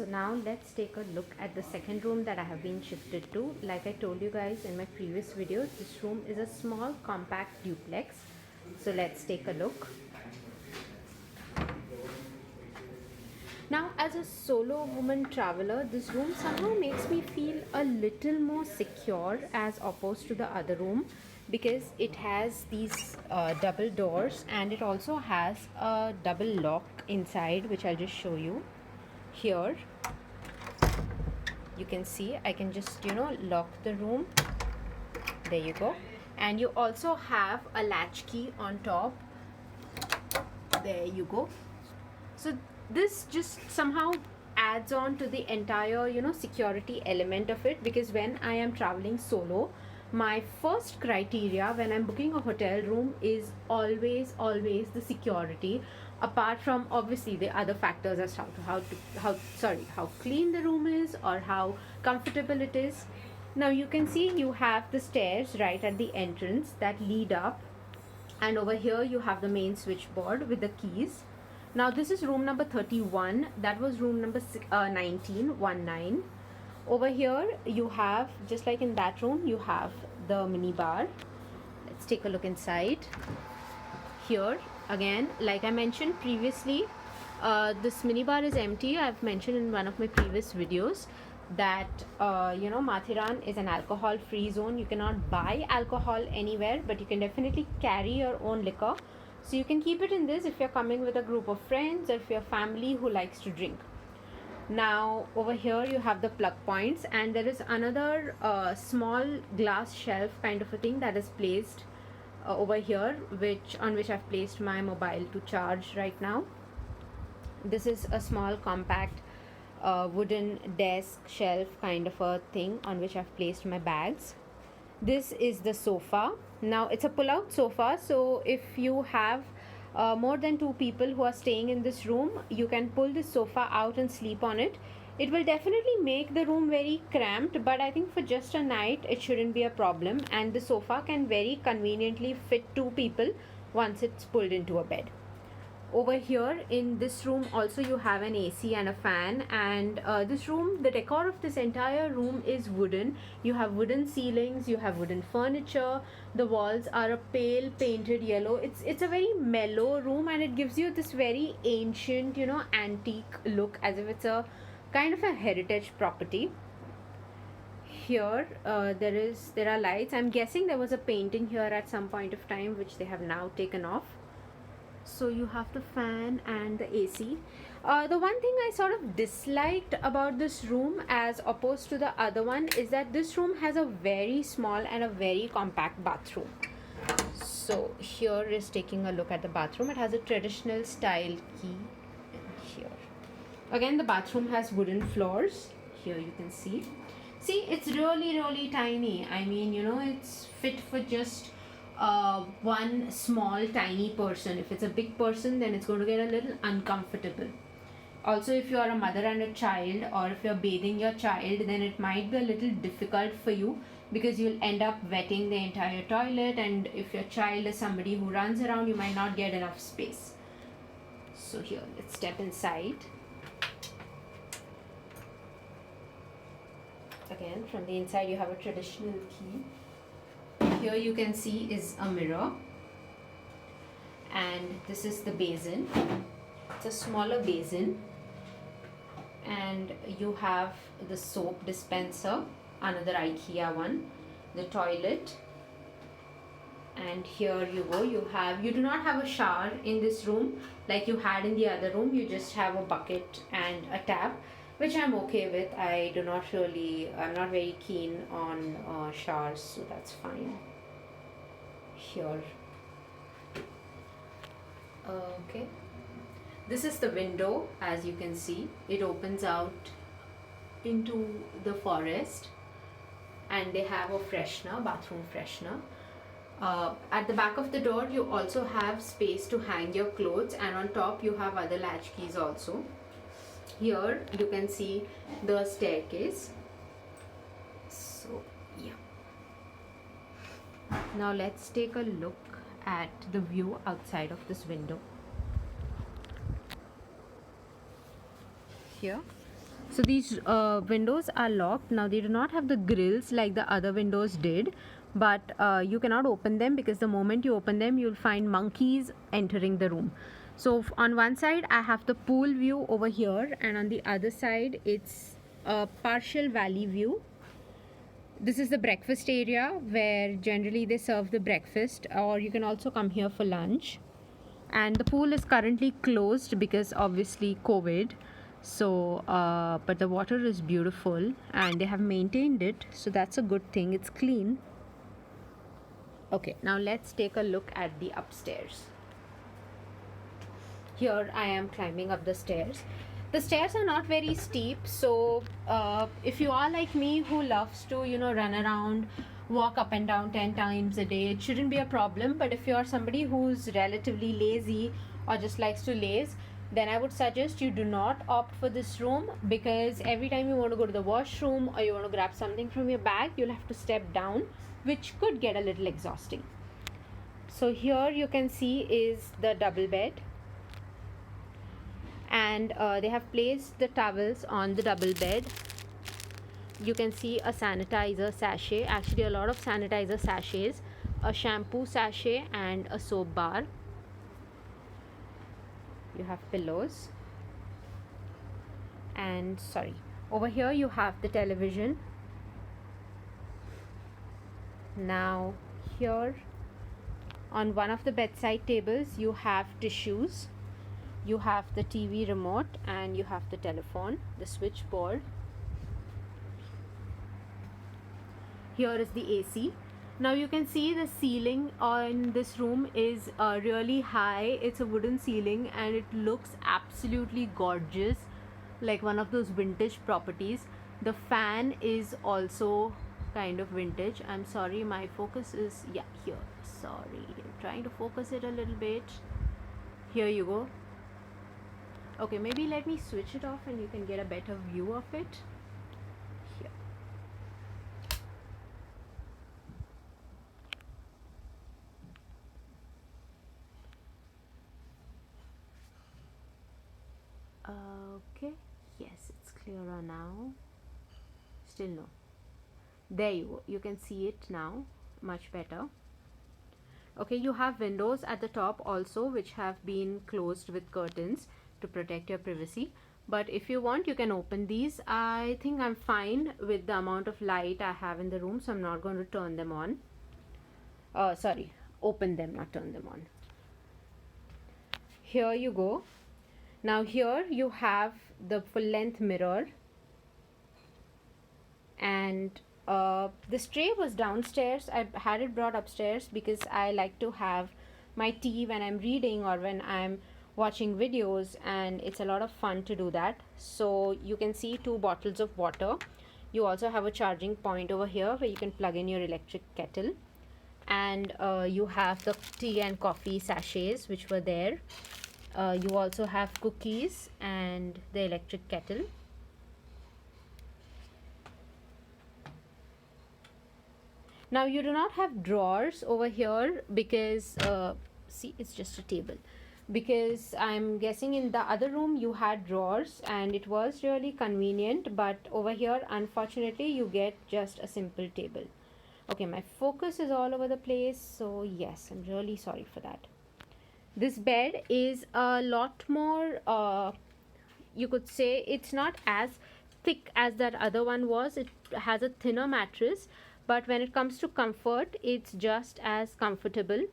So now let's take a look at the second room that I have been shifted to. Like I told you guys in my previous videos, this room is a small compact duplex. So let's take a look. Now, as a solo woman traveler, this room somehow makes me feel a little more secure as opposed to the other room, because it has these double doors and it also has a double lock inside, which I'll just show you here. You can see I can just lock the room. There you go. And you also have a latch key on top. There you go. So this just somehow adds on to the entire security element of it, because when I am traveling solo, my first criteria when I'm booking a hotel room is always the security, apart from obviously the other factors as to how clean the room is or how comfortable it is. Now you can see you have the stairs right at the entrance that lead up, and over here you have the main switchboard with the keys. Now this is room number 31. That was room number 19. Over here you have, just like in that room, you have the mini bar. Let's take a look inside. Here again, like I mentioned previously, this mini bar is empty. I've mentioned in one of my previous videos that Mathiran is an alcohol free zone. You cannot buy alcohol anywhere, but you can definitely carry your own liquor. So you can keep it in this if you're coming with a group of friends or if you're family who likes to drink. Now over here you have the plug points, and there is another small glass shelf kind of a thing that is placed over here, on which I've placed my mobile to charge right now. This is a small compact wooden desk shelf kind of a thing on which I've placed my bags. This is the sofa. Now it's a pull-out sofa, so if you have more than 2 people who are staying in this room, you can pull this sofa out and sleep on it. It will definitely make the room very cramped, but I think for just a night it shouldn't be a problem, and the sofa can very conveniently fit 2 people once it's pulled into a bed. Over here in this room also you have an AC and a fan, and this room, the decor of this entire room is wooden. You have wooden ceilings, you have wooden furniture, the walls are a pale painted yellow. It's a very mellow room, and it gives you this very ancient antique look, as if it's a kind of a heritage property. Here there are lights. I'm guessing there was a painting here at some point of time which they have now taken off. So you have the fan and the AC. The one thing I sort of disliked about this room as opposed to the other one is that this room has a very small and a very compact bathroom. So here is taking a look at the bathroom. It has a traditional style key here. Again, the bathroom has wooden floors. Here you can see. See, it's really tiny. I mean, it's fit for just one small tiny person. If it's a big person, then it's going to get a little uncomfortable. Also, if you are a mother and a child, or if you're bathing your child, then it might be a little difficult for you, because you'll end up wetting the entire toilet, and if your child is somebody who runs around, you might not get enough space. So here, let's step inside. Again, from the inside you have a traditional key. Here you can see is a mirror, and this is the basin. It's a smaller basin, and you have the soap dispenser, another IKEA one, the toilet, and here you go. You do not have a shower in this room like you had in the other room. You just have a bucket and a tap, which I'm okay with. I'm not very keen on showers, so that's fine. Here, okay, this is the window. As you can see, it opens out into the forest, and they have a bathroom freshener. At the back of the door you also have space to hang your clothes, and on top you have other latch keys also. Here you can see the staircase. So yeah, now let's take a look at the view outside of this window. Here So these windows are locked. Now they do not have the grills like the other windows did, but you cannot open them because the moment you open them, you'll find monkeys entering the room. So on one side, I have the pool view over here, and on the other side, it's a partial valley view. This is the breakfast area where generally they serve the breakfast, or you can also come here for lunch. And the pool is currently closed because obviously COVID. So but the water is beautiful and they have maintained it, so that's a good thing. It's clean. Okay, now let's take a look at the upstairs. Here I am climbing up the stairs. The stairs are not very steep, so if you are like me who loves to run around, walk up and down 10 times a day, it shouldn't be a problem. But if you are somebody who's relatively lazy or just likes to laze, then I would suggest you do not opt for this room, because every time you want to go to the washroom or you want to grab something from your bag, you'll have to step down, which could get a little exhausting. So here you can see is the double bed, and they have placed the towels on the double bed. You can see a sanitizer sachet, actually a lot of sanitizer sachets, a shampoo sachet, and a soap bar. You have pillows, and sorry, over here you have the television. Now here on one of the bedside tables you have tissues, you have the TV remote, and you have the telephone, the switchboard. Here is the AC. Now you can see the ceiling on this room is really high. It's a wooden ceiling and it looks absolutely gorgeous, like one of those vintage properties. The fan is also kind of vintage. I'm sorry, my focus is here. Sorry, I'm trying to focus it a little bit. Here you go. Okay, maybe let me switch it off and you can get a better view of it. Here. Okay, yes, it's clearer now. Still no. There you go. You can see it now much better. Okay, you have windows at the top also, which have been closed with curtains to protect your privacy. But if you want, you can open these. I think I'm fine with the amount of light I have in the room, so I'm not going to turn them on. Sorry, open them, not turn them on. Here you go. Now here you have the full length mirror, and this tray was downstairs. I had it brought upstairs because I like to have my tea when I'm reading or when I'm watching videos, and it's a lot of fun to do that. So you can see 2 bottles of water. You also have a charging point over here where you can plug in your electric kettle, and you have the tea and coffee sachets which were there. You also have cookies and the electric kettle. Now you do not have drawers over here because see, it's just a table, because I'm guessing in the other room you had drawers and it was really convenient, but over here unfortunately you get just a simple table. Okay, my focus is all over the place, so yes, I'm really sorry for that. This bed is a lot more you could say it's not as thick as that other one was. It has a thinner mattress, but when it comes to comfort, it's just as comfortable.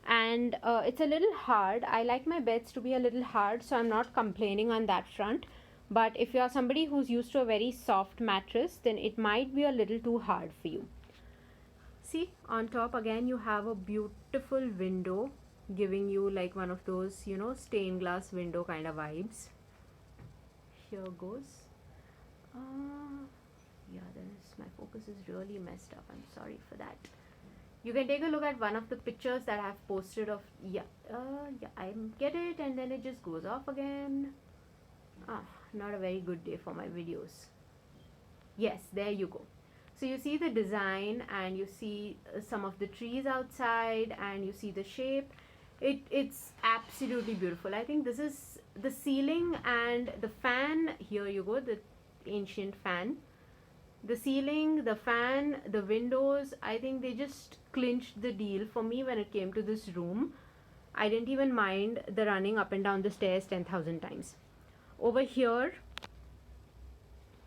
And it's a little hard. I like my beds to be a little hard, so I'm not complaining on that front. But if you are somebody who's used to a very soft mattress, then it might be a little too hard for you. See, on top again you have a beautiful window, giving you like one of those stained glass window kind of vibes. Here goes. Yeah, my focus is really messed up. I'm sorry for that. You can take a look at one of the pictures that I have posted of I get it, and then it just goes off again. Not a very good day for my videos. Yes, there you go. So you see the design, and you see some of the trees outside, and you see the shape. It's absolutely beautiful. I think this is the ceiling and the fan. Here you go. ancient fan. The ceiling, the fan, the windows, I think they just clinched the deal for me when it came to this room. I didn't even mind the running up and down the stairs 10,000 times. Over here,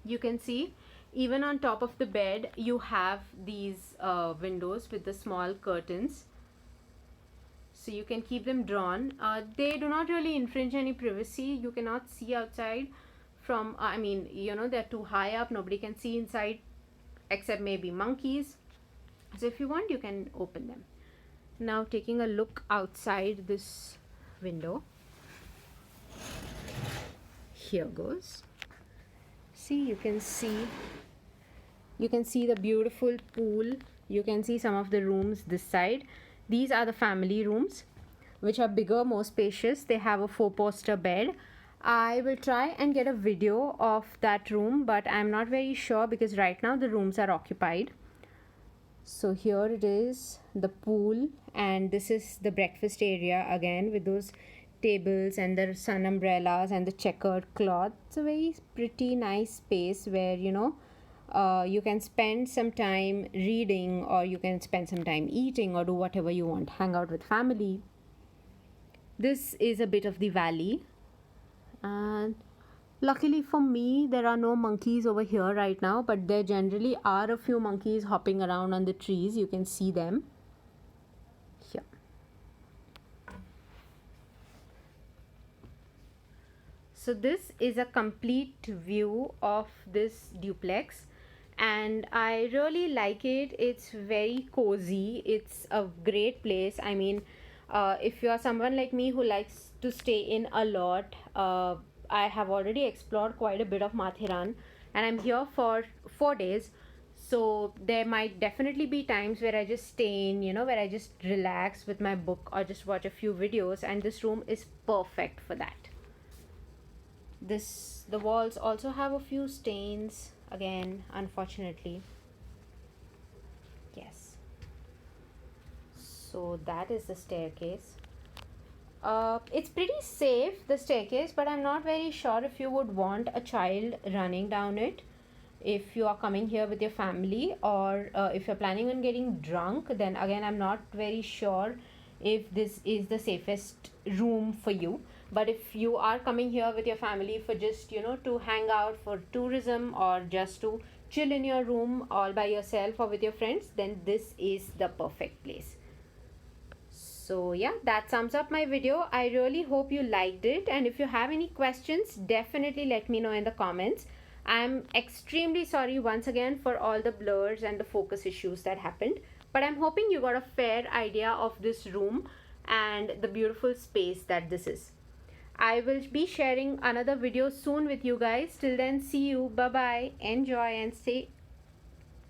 you can see even on top of the bed, you have these windows with the small curtains. So you can keep them drawn. They do not really infringe any privacy. You cannot see outside from, I mean, you know, they're too high up. Nobody can see inside except maybe monkeys. So if you want, you can open them. Now taking a look outside this window. Here goes. See, you can see the beautiful pool. You can see some of the rooms this side. These are the family rooms, which are bigger, more spacious. They have a 4-poster bed. I will try and get a video of that room, but I'm not very sure because right now the rooms are occupied. So here it is, the pool, and this is the breakfast area again with those tables and the sun umbrellas and the checkered cloth. It's a very pretty nice space where, you know, you can spend some time reading, or you can spend some time eating, or do whatever you want, hang out with family. This is a bit of the valley, and luckily for me there are no monkeys over here right now, but there generally are a few monkeys hopping around on the trees. You can see them here. So this is a complete view of this duplex, and I really like it. It's very cozy. It's a great place. I mean, if you are someone like me who likes to stay in a lot, I have already explored quite a bit of Mathiran, and I'm here for 4 days. So there might definitely be times where I just stay in, you know, where I just relax with my book or just watch a few videos, and this room is perfect for that. The walls also have a few stains again, unfortunately. Yes. So that is the staircase. It's pretty safe, the staircase, but I'm not very sure if you would want a child running down it if you are coming here with your family, or if you're planning on getting drunk. Then again, I'm not very sure if this is the safest room for you. But if you are coming here with your family for just, you know, to hang out for tourism, or just to chill in your room all by yourself or with your friends, then this is the perfect place. So yeah, that sums up my video. I really hope you liked it, and if you have any questions, definitely let me know in the comments. I'm extremely sorry once again for all the blurs and the focus issues that happened, but I'm hoping you got a fair idea of this room and the beautiful space that this is. I will be sharing another video soon with you guys. Till then, see you. Bye bye. Enjoy and stay